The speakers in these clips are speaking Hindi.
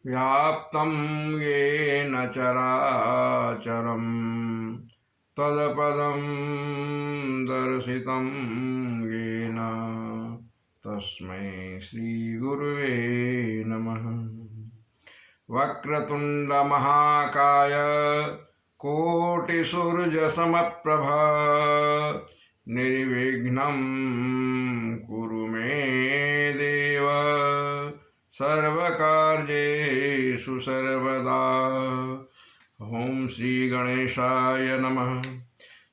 व्याप्तं येन चराचरं तत्पदं दर्शितं येन तस्मै श्रीगुरुवे नमः। वक्रतुंड महाकाय कोटिसूर्यसमप्रभा निर्विघ्नं कुरु मे देव सर्वकार्येषु सर्वदा। ओम श्री गणेशाय नमः।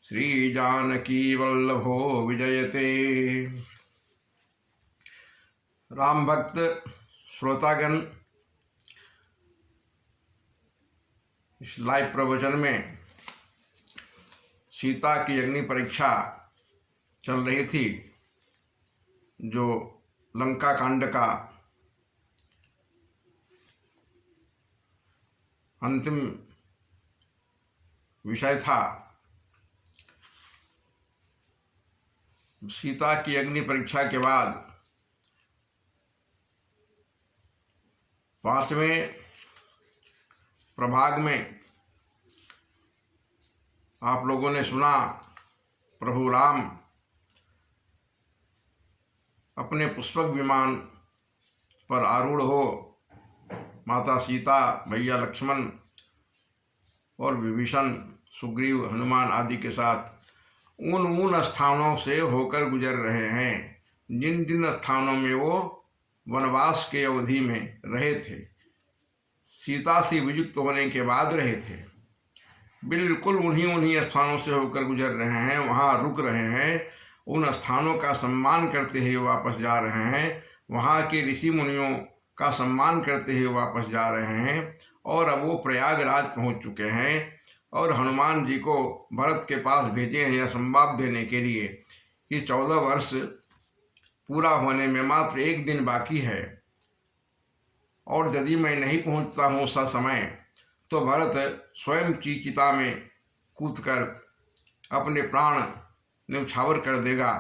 श्री जानकी वल्लभो विजयते। राम भक्त श्रोतागण, इस लाइव प्रवचन में सीता की अग्नि परीक्षा चल रही थी, जो लंका कांड का अंतिम विषय था। सीता की अग्नि परीक्षा के बाद 5वें प्रभाग में आप लोगों ने सुना, प्रभु राम अपने पुष्पक विमान पर आरूढ़ हो माता सीता, भैया लक्ष्मण और विभीषण, सुग्रीव, हनुमान आदि के साथ उन स्थानों से होकर गुजर रहे हैं जिन जिन स्थानों में वो वनवास के अवधि में रहे थे, सीता से वियुक्त होने के बाद रहे थे। बिल्कुल उन्हीं स्थानों से होकर गुजर रहे हैं, वहाँ रुक रहे हैं, उन स्थानों का सम्मान करते हुए वापस जा रहे हैं, वहाँ के ऋषि मुनियों का सम्मान करते हुए वापस जा रहे हैं। और अब वो प्रयागराज पहुँच चुके हैं और हनुमान जी को भरत के पास भेजे हैं यह संवाद देने के लिए कि 14 वर्ष पूरा होने में मात्र 1 दिन बाकी है, और यदि मैं नहीं पहुँचता हूँ उस समय तो भरत स्वयं की चिता में कूदकर अपने प्राण न्यौछावर कर देगा।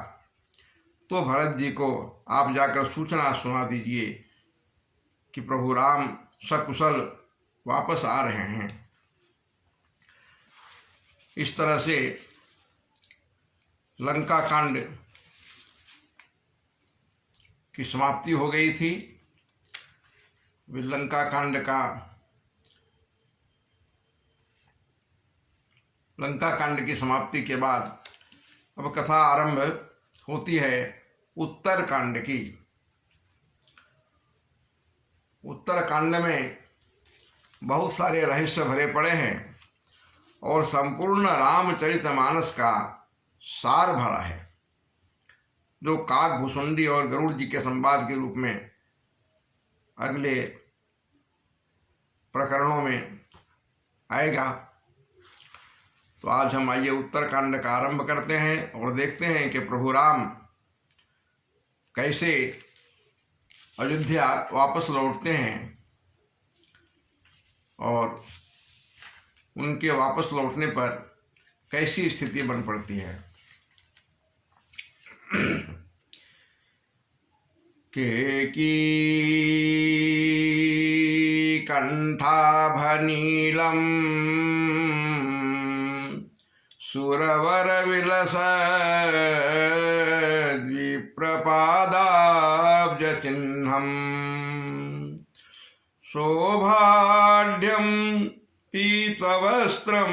तो भरत जी को आप जाकर सूचना सुना दीजिए कि प्रभु राम सकुशल वापस आ रहे हैं। इस तरह से लंका कांड की समाप्ति हो गई थी। लंका कांड की समाप्ति के बाद अब कथा आरंभ होती है उत्तर कांड की। उत्तर कांड में बहुत सारे रहस्य भरे पड़े हैं और संपूर्ण रामचरितमानस का सार भरा है, जो काक भुसुंडी और गरुड़ जी के संवाद के रूप में अगले प्रकरणों में आएगा। तो आज हम आइए उत्तरकांड का आरंभ करते हैं और देखते हैं कि प्रभु राम कैसे अयोध्या वापस लौटते हैं और उनके वापस लौटने पर कैसी स्थिति बन पड़ती है। केकी कंठाभनीलम सुरवर विलस द्विप्रपादाब्ज चिह्नम शोभाढ्यम पीतवस्त्रम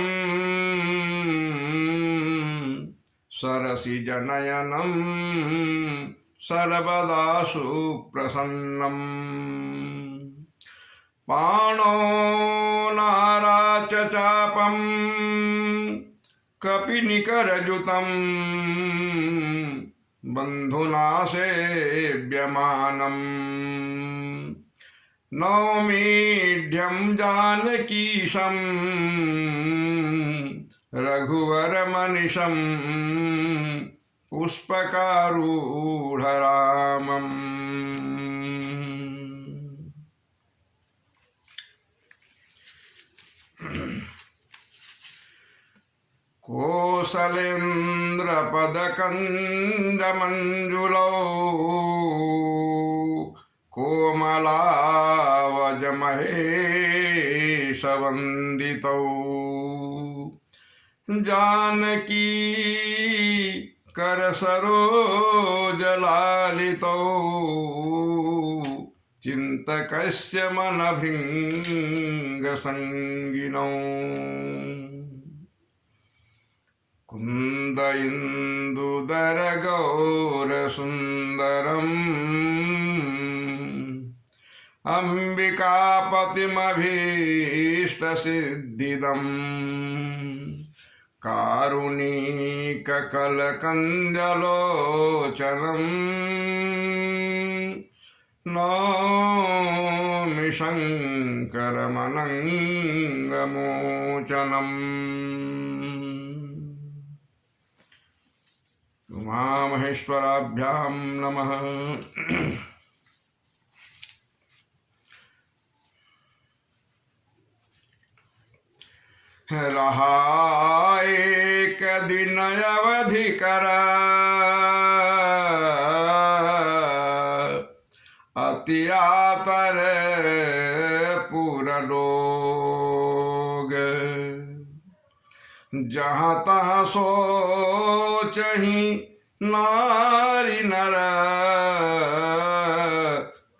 सरसिजनयनम सर्वदा सुप्रसन्नम पाणो नाराच चापम कपिनिकरजुतम बंधुना सेव्यमानम नौमीढ्यं जानकीशं रघुवरमनिशं पुष्पकारूढरामम्। कोसलेन्द्रपदकन्दमञ्जुलौ कमलावज महेश वंदितौ जानकी कर सरोज लालितौ चिंतकस्य मन भृंग संगिनौ कुंद इंदुदर गौर सुंदरम अंबिकापतिमभीष्ट सिद्धिदम् कारुणिक कलकंजलोचनम् नौमि शङ्करमनङ्गमोचनम् उमामहेश्वराभ्यां नमः। रहा एक दिन अवधि कर अति आतर पुरलोग जहाँ तहाँ सोचहि नारी नर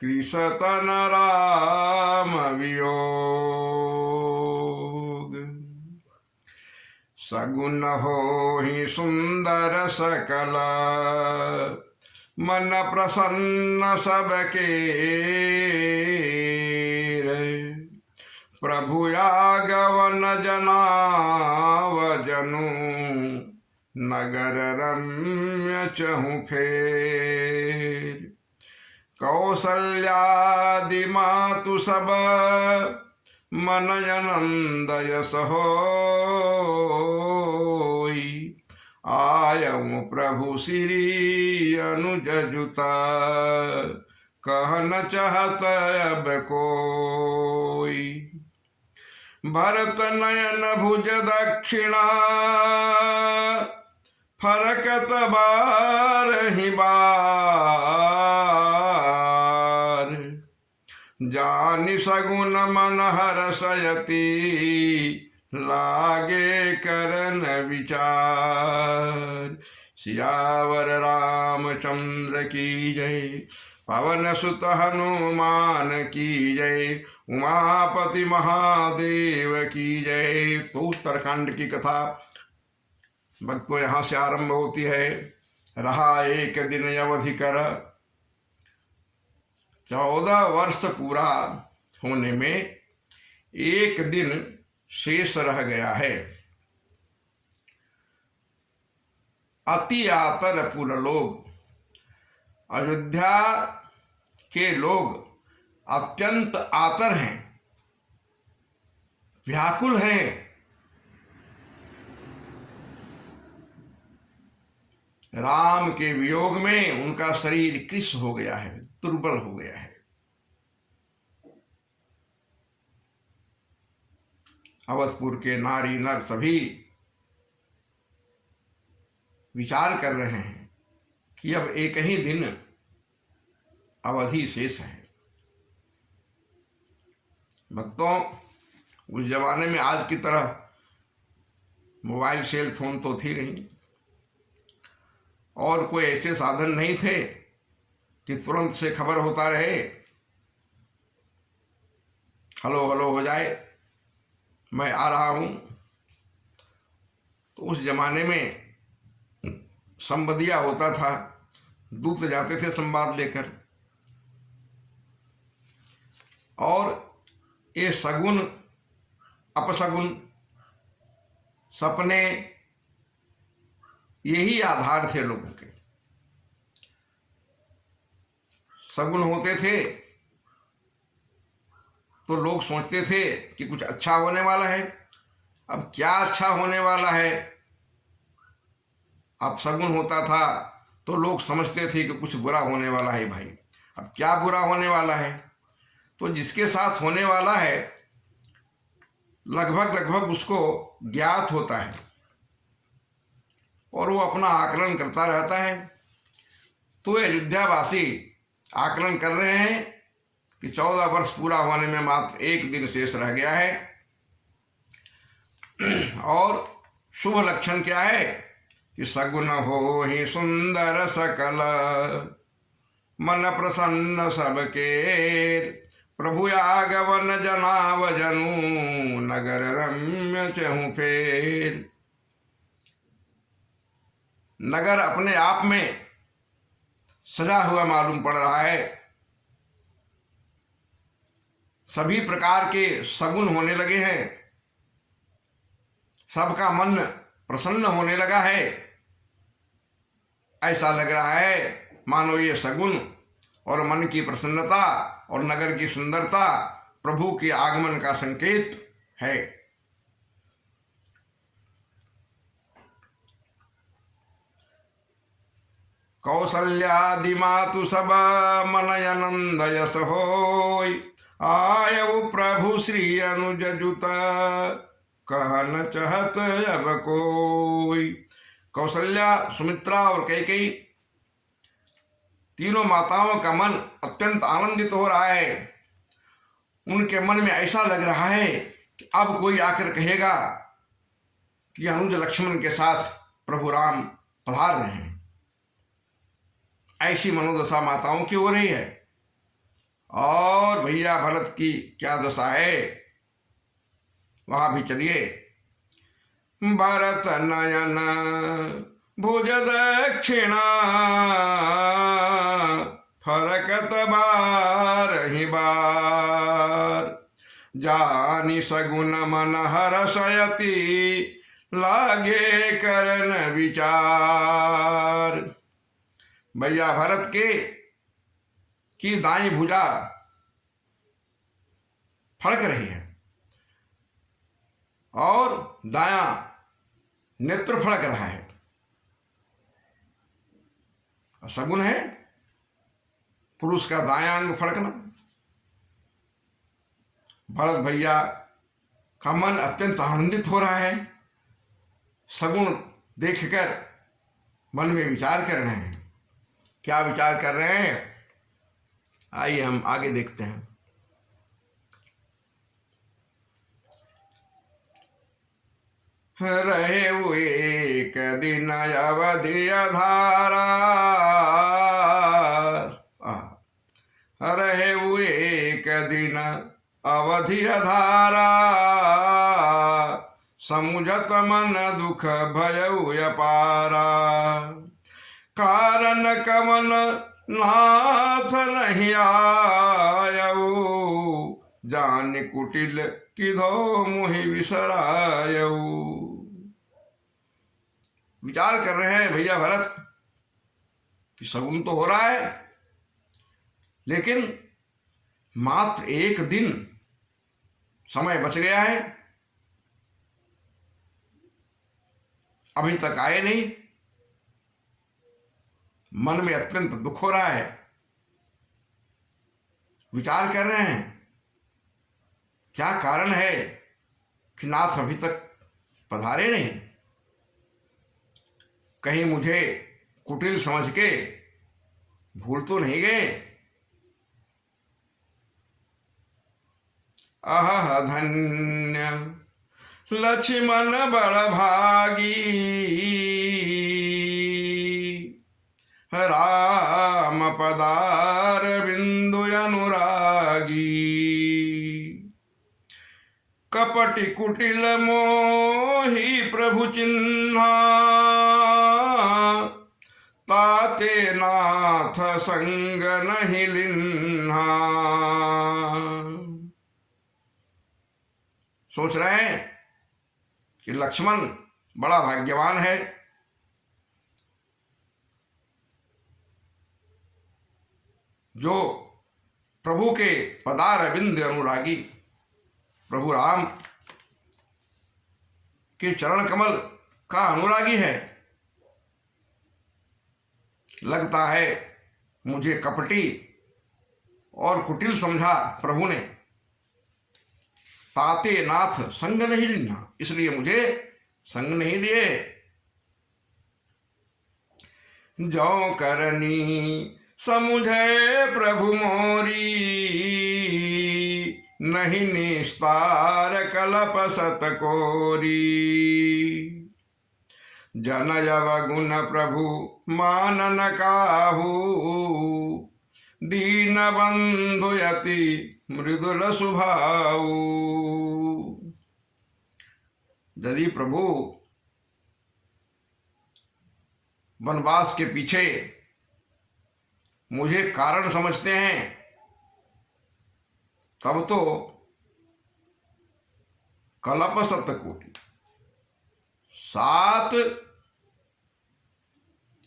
कृषतन राम वियोग सगुन होहि सुंदर सकल मन प्रसन्न सबके प्रभु आगवन जनावजनु नगर रम्य चहु फेर कौसल्यादि मातु सब मन आनंद यस होई आयऊँ प्रभु श्री अनुज जुता कहन चाहत अब कोई भरत नयन भुज दक्षिणा फरकत बारहि बार जानि सगुन मन हरसयति लागे करन विचार सियावर रामचंद्र की जय पवन सुत हनुमान की जय उमापति महादेव की जय। तो उत्तरकांड की कथा भक्तों यहाँ से आरंभ होती है। रहा एक दिन अवधि कर 14 वर्ष पूरा होने में एक दिन शेष रह गया है। अति आतर पुर लोग अयोध्या के लोग अत्यंत आतर हैं, व्याकुल हैं। राम के वियोग में उनका शरीर कृश हो गया है, दुर्बल हो गया है। अवधपुर के नारी नर सभी विचार कर रहे हैं कि अब एक ही दिन अवधि शेष है। भक्तों, उस जमाने में आज की तरह मोबाइल सेल फोन तो थी नहीं और कोई ऐसे साधन नहीं थे कि तुरंत से खबर होता रहे, हेलो हेलो हो जाए, मैं आ रहा हूँ। तो उस जमाने में संबदिया होता था, दूत जाते थे संवाद लेकर, और ये सगुन अपसगुन सपने यही आधार थे लोगों के। सगुन होते थे तो लोग सोचते थे कि कुछ अच्छा होने वाला है। अब क्या अच्छा होने वाला है? अब सगुन होता था तो लोग समझते थे कि कुछ बुरा होने वाला है। भाई, अब क्या बुरा होने वाला है? तो जिसके साथ होने वाला है लगभग उसको ज्ञात होता है और वो अपना आकलन करता रहता है। तो अयोध्यावासी आकलन कर रहे हैं कि 14 वर्ष पूरा होने में मात्र 1 दिन शेष रह गया है। और शुभ लक्षण क्या है कि सगुन हो ही सुंदर सकल, मन प्रसन्न सबके, प्रभु आगमन जनाव जनु, नगर रम्य चहु फेर। नगर अपने आप में सजा हुआ मालूम पड़ रहा है, सभी प्रकार के सगुन होने लगे हैं, सबका मन प्रसन्न होने लगा है। ऐसा लग रहा है मानो ये सगुन और मन की प्रसन्नता और नगर की सुंदरता प्रभु के आगमन का संकेत है। कौसल्यादि मातु सब मनयनंद यश होय, आयु प्रभु श्री अनुज जुत, कहन चहत अब कोई। कौसल्या, सुमित्रा और कैकेयी तीनों माताओं का मन अत्यंत आनंदित हो रहा है। उनके मन में ऐसा लग रहा है कि अब कोई आकर कहेगा कि अनुज लक्ष्मण के साथ प्रभु राम पधार रहे हैं। ऐसी मनोदशा माताओं की हो रही है। और भैया भरत की क्या दशा है, वहां भी चलिए। भरत नयन भुज दक्षिणा, फरकत बारहि बार, जानि सगुन मन हरसयति, लागे करन विचार। भैया भरत की दाई भुजा फड़क रही है और दायां नेत्र फड़क रहा है। सगुन है पुरुष का दायां अंग फड़कना। भरत भैया का मन अत्यंत आनंदित हो रहा है। सगुन देखकर मन में विचार कर रहे हैं। क्या विचार कर रहे हैं, आइए हम आगे देखते हैं। रहे वो एक दिन अवधि धारा, रहे वो एक दिन अवधि धारा, समुझत मन दुख भयउ अपारा, कारण कवन नाथ नहीं आयऊ, जान कुटिल किधो मुहि विसरायऊ। विचार कर रहे हैं भैया भरत कि सगुन तो हो रहा है, लेकिन मात्र 1 दिन समय बच गया है, अभी तक आए नहीं। मन में अत्यंत दुख हो रहा है। विचार कर रहे हैं क्या कारण है कि नाथ अभी तक पधारे नहीं। कहीं मुझे कुटिल समझ के भूल तो नहीं गए। आह धन्य लक्ष्मण बड़ भागी, राम पदार बिंदु अनुरागी, कपटि कुटिल मोहि प्रभु चिन्हा, ताते नाथ संग नहीं लिन्हा। सोच रहे हैं कि लक्ष्मण बड़ा भाग्यवान है, जो प्रभु के पदार बिंद अनुरागी, प्रभु राम के चरण कमल का अनुरागी है। लगता है मुझे कपटी और कुटिल समझा प्रभु ने। ताते नाथ संग नहीं लिन्हा, इसलिए मुझे संग नहीं लिए। जो करनी समुझे प्रभु मोरी, नहीं निस्तार कलप सत कोरी। जन जब गुण प्रभु मानन काहू, दीन बंधु यति मृदुल सुभाऊ। यदि प्रभु वनवास के पीछे मुझे कारण समझते हैं, तब तो कल्प सतकोटि, 7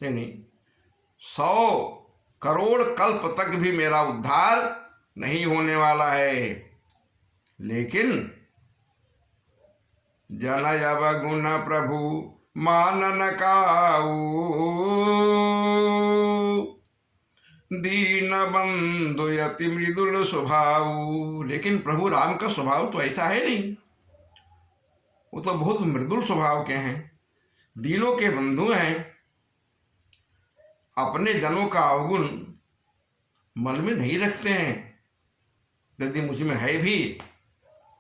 यानी 100 करोड़ कल्प तक भी मेरा उद्धार नहीं होने वाला है। लेकिन जन जब गुण प्रभु मानन काऊ, दीन बंधु यति मृदुल स्वभाव। लेकिन प्रभु राम का स्वभाव तो ऐसा है नहीं, वो तो बहुत मृदुल स्वभाव के हैं, दीनों के बंधु हैं। अपने जनों का अवगुण मन में नहीं रखते हैं। यदि मुझ में है भी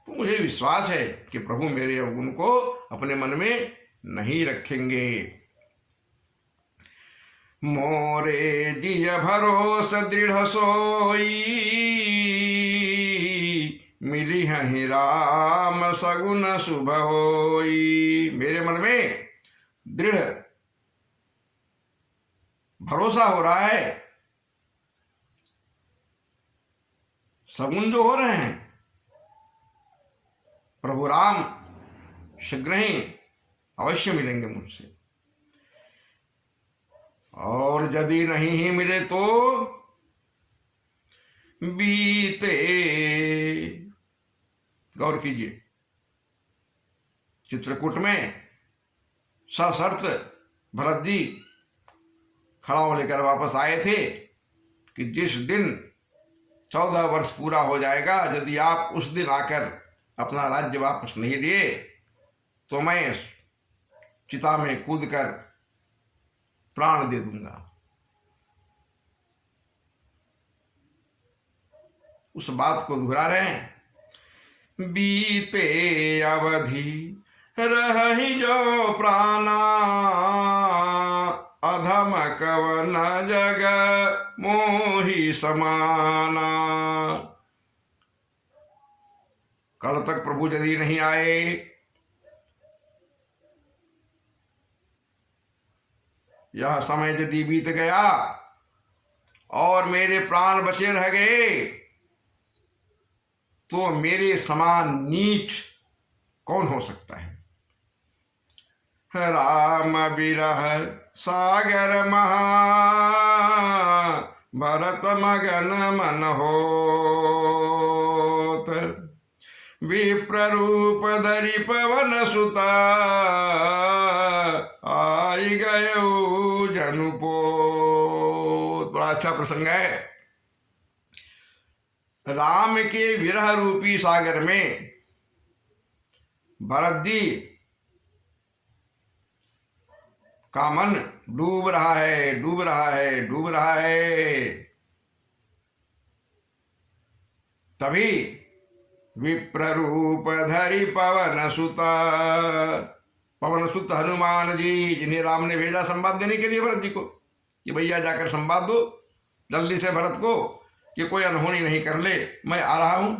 तो मुझे विश्वास है कि प्रभु मेरे अवगुण को अपने मन में नहीं रखेंगे। मोरे जिय भरोस दृढ़ सोई, मिली हहि राम सगुन शुभ होई। मेरे मन में दृढ़ भरोसा हो रहा है, सगुन जो हो रहे हैं, प्रभु राम शीघ्र ही अवश्य मिलेंगे मुझसे। और यदि नहीं ही मिले तो बीते, गौर कीजिए, चित्रकूट में सशर्त भरत जी खड़ाऊ लेकर वापस आए थे कि जिस दिन 14 वर्ष पूरा हो जाएगा, यदि आप उस दिन आकर अपना राज्य वापस नहीं लिए तो मैं चिता में कूदकर प्राण दे दूंगा। उस बात को दोहरा रहे हैं। बीते अवधि रही जो प्राणा, अधम कवन जग मोहि समाना। कल तक प्रभु यदि नहीं आए, यह समय यदि बीत गया और मेरे प्राण बचे रह गए, तो मेरे समान नीच कौन हो सकता है। राम विरह सागर महा, भरत मगन मन होत। विप्र रूप धरि पवन सुता, आई गयो जनुपोत। बड़ा अच्छा प्रसंग है। राम के विरह रूपी सागर में भरत जी का मन डूब रहा है, डूब रहा है, डूब रहा है। तभी विप्र रूप धरि पवन सुता, पवन सुत हनुमान जी, जिन्हें राम ने भेजा संवाद देने के लिए भरत जी को कि भैया जाकर संवाद दो जल्दी से भरत को कि कोई अनहोनी नहीं कर ले, मैं आ रहा हूं।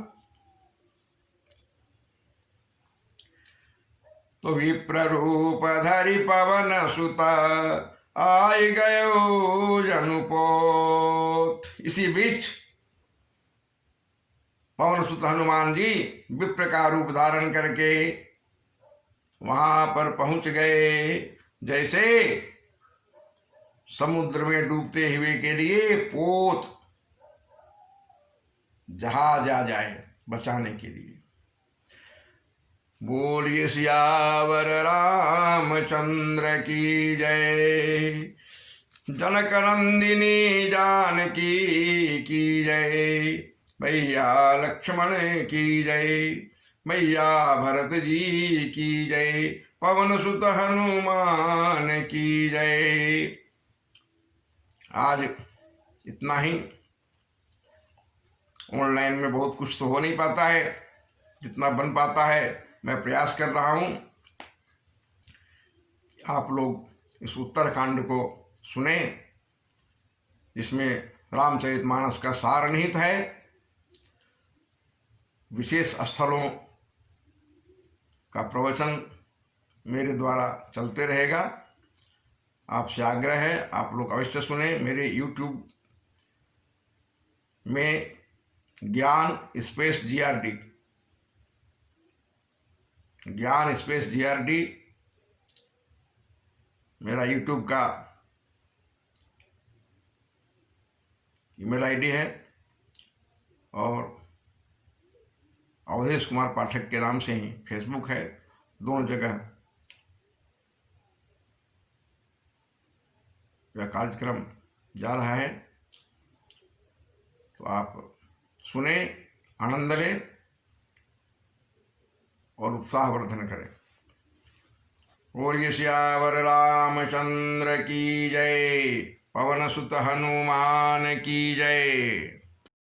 तो विप्र रूप धरि पवन सुता, आई गयो जनुपोत। इसी बीच पवन सुत हनुमान जी विप्र का रूप धारण करके वहां पर पहुंच गए। जैसे समुद्र में डूबते हुए के लिए पोत जहाज आ जाए बचाने के लिए। बोलिए सियावर रामचंद्र की जय, जनक नंदिनी जानकी की जय, मैया लक्ष्मण की जय, मैया भरत जी की जय, पवन सुत हनुमान की जय। आज इतना ही। ऑनलाइन में बहुत कुछ तो हो नहीं पाता है, जितना बन पाता है मैं प्रयास कर रहा हूँ। आप लोग इस उत्तरकांड को सुने, जिसमें रामचरितमानस का सार निहित है। विशेष स्थलों का प्रवचन मेरे द्वारा चलते रहेगा। आपसे आग्रह है आप लोग अवश्य सुने। मेरे YouTube में ज्ञान स्पेस GRD, ज्ञान स्पेस GRD मेरा YouTube का ईमेल ID है, और अवधेश कुमार पाठक के नाम से ही Facebook है। दोनों जगह यह कार्यक्रम जा रहा है, तो आप सुने, आनंद लें और उत्साहवर्धन करें। बोलिए सियावर रामचंद्र की जय, पवन सुत हनुमान की जय।